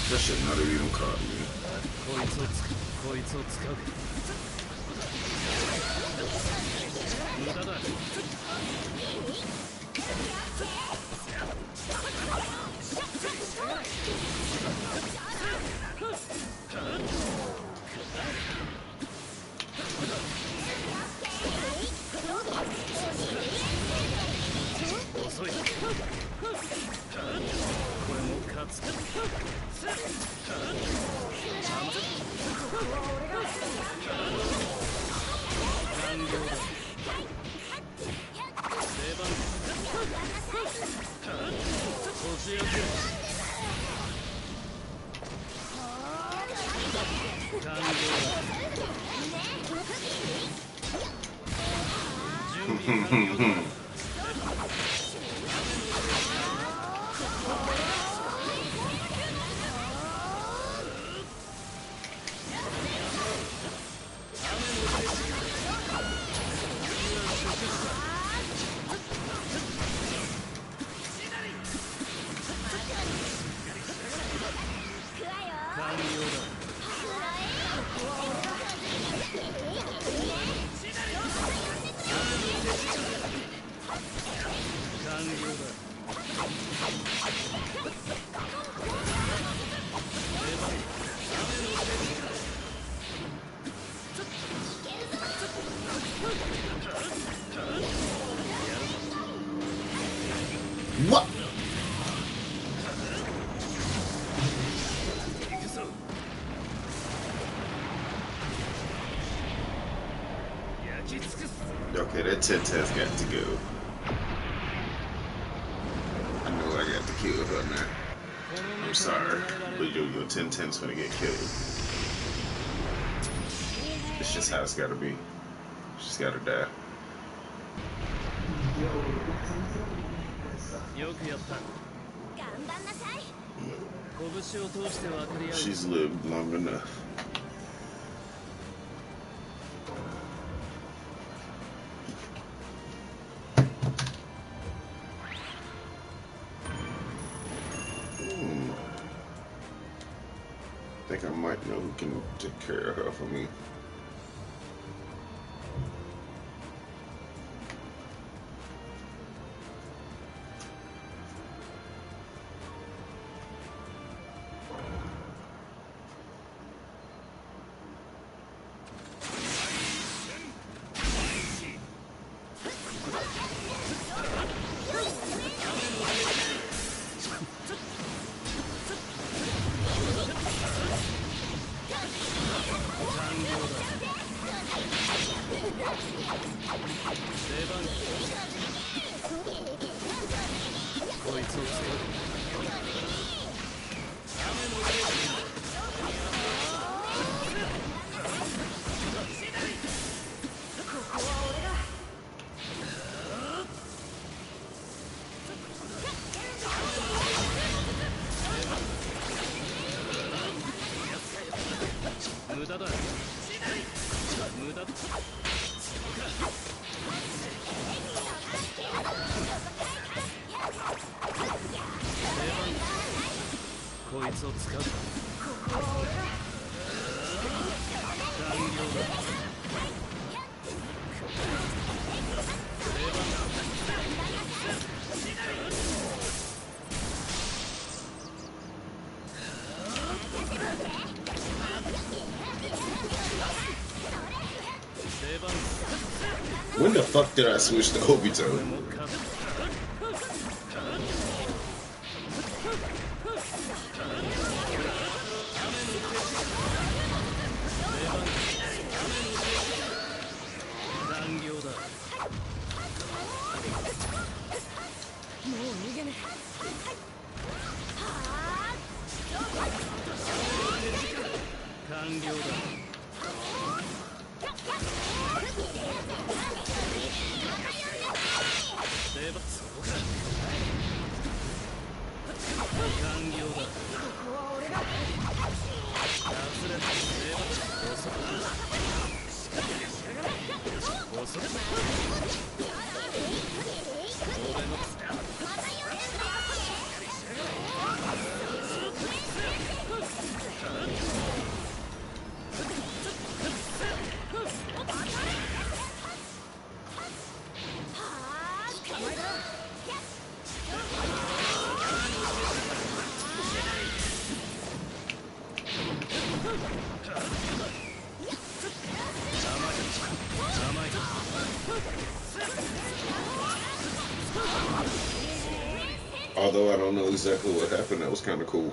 That should not have even caught me. What? Okay, that 10-10's got to go. I know I got to kill her now. I'm sorry, but your 10-10's gonna get killed. It's just how it's gotta be. She's gotta die. She's lived long enough. I think I might know who can take care of her for me. こいつを使うか。残業だ。When the fuck did I switch to Obito? Although I don't know exactly what happened, that was kind of cool.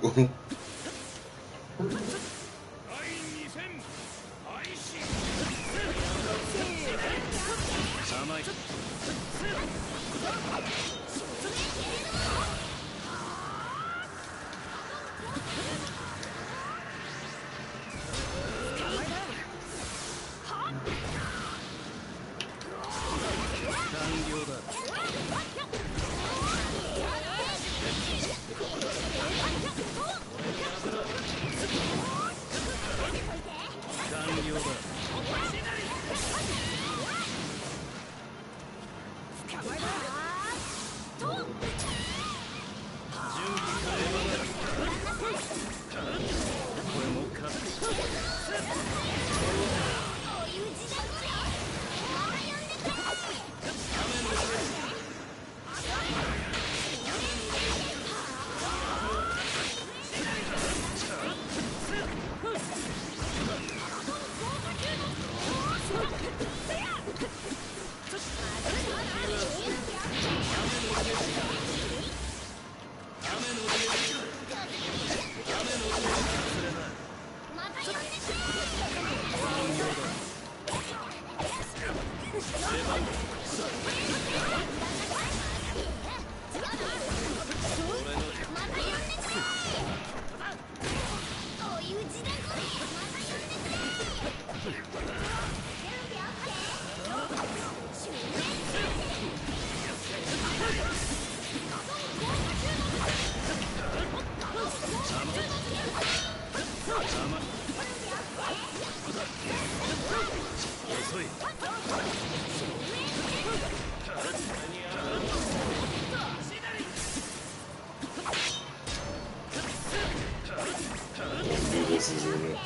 This is it.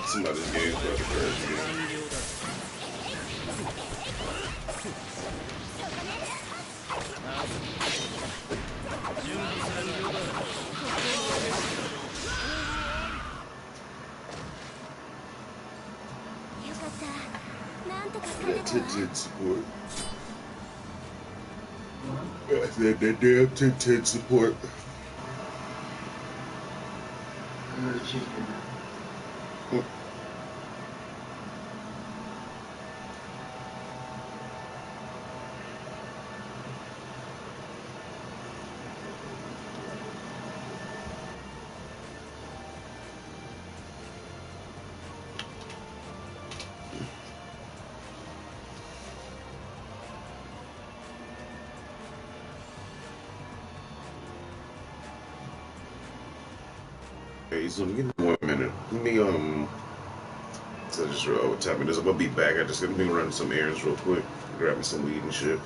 Somebody's game about the birds again. That Tintin support. That damn Tintin support. Hey, so give me 1 minute. Let me so just tap me this. I'm gonna be back. I just gonna be running some errands real quick. Grab me some weed and shit.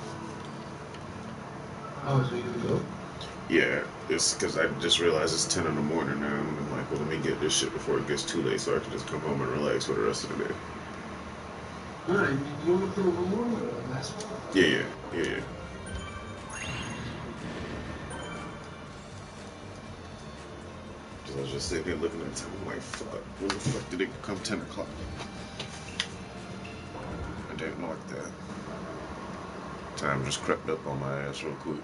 Oh, so you gonna go? Yeah, it's because I just realized it's 10 in the morning now. And I'm like, well, let me get this shit before it gets too late so I can just come home and relax for the rest of the day. Alright, you wanna throw one more or last one? Yeah. Cause I was just sitting there looking at the time. I'm like, fuck, when the fuck did it become 10 o'clock? I didn't like that. Time just crept up on my ass real quick.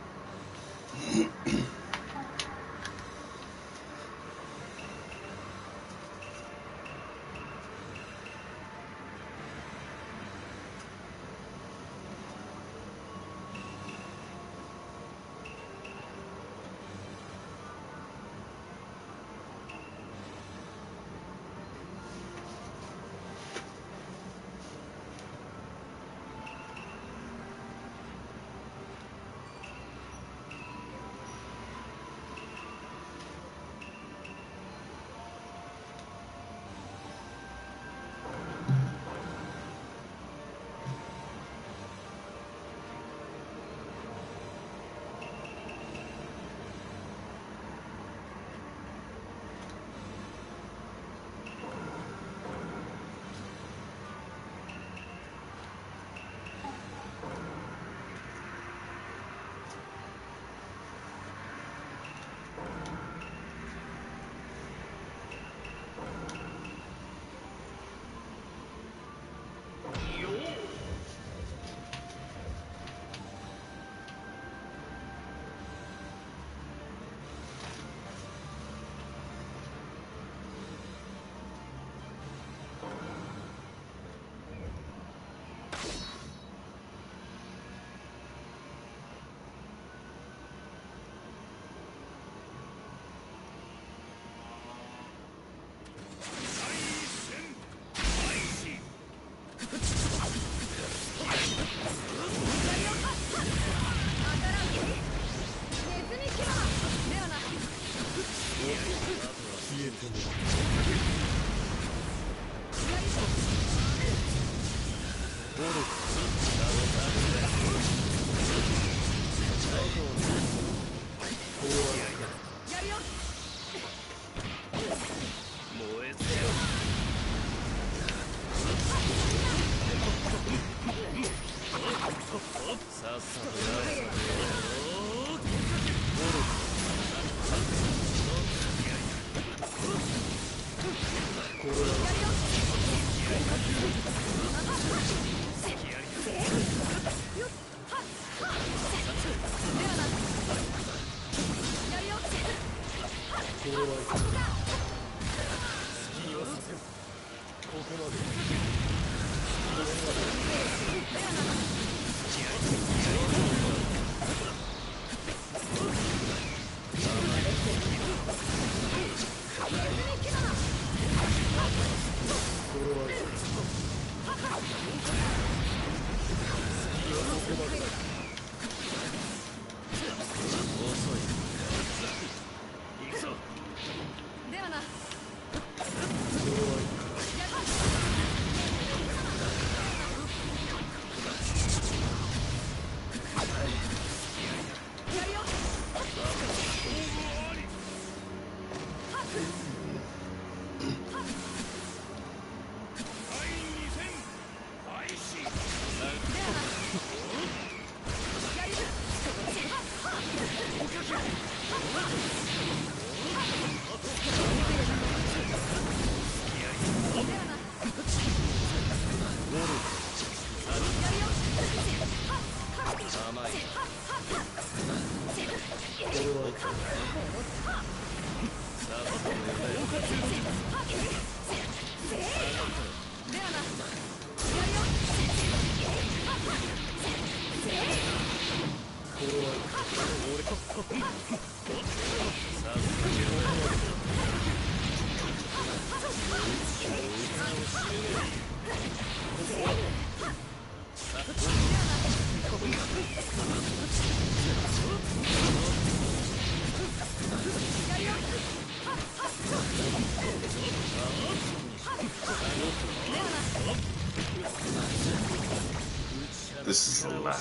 This is a lot.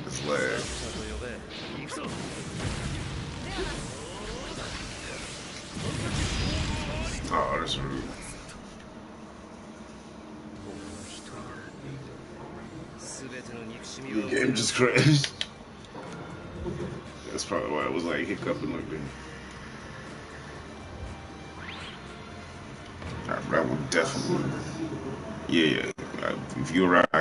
This leg. Oh, that's rude. The game just crashed. That's probably why it was like hiccuping like that. Alright, that one definitely. Yeah, yeah. If you're right.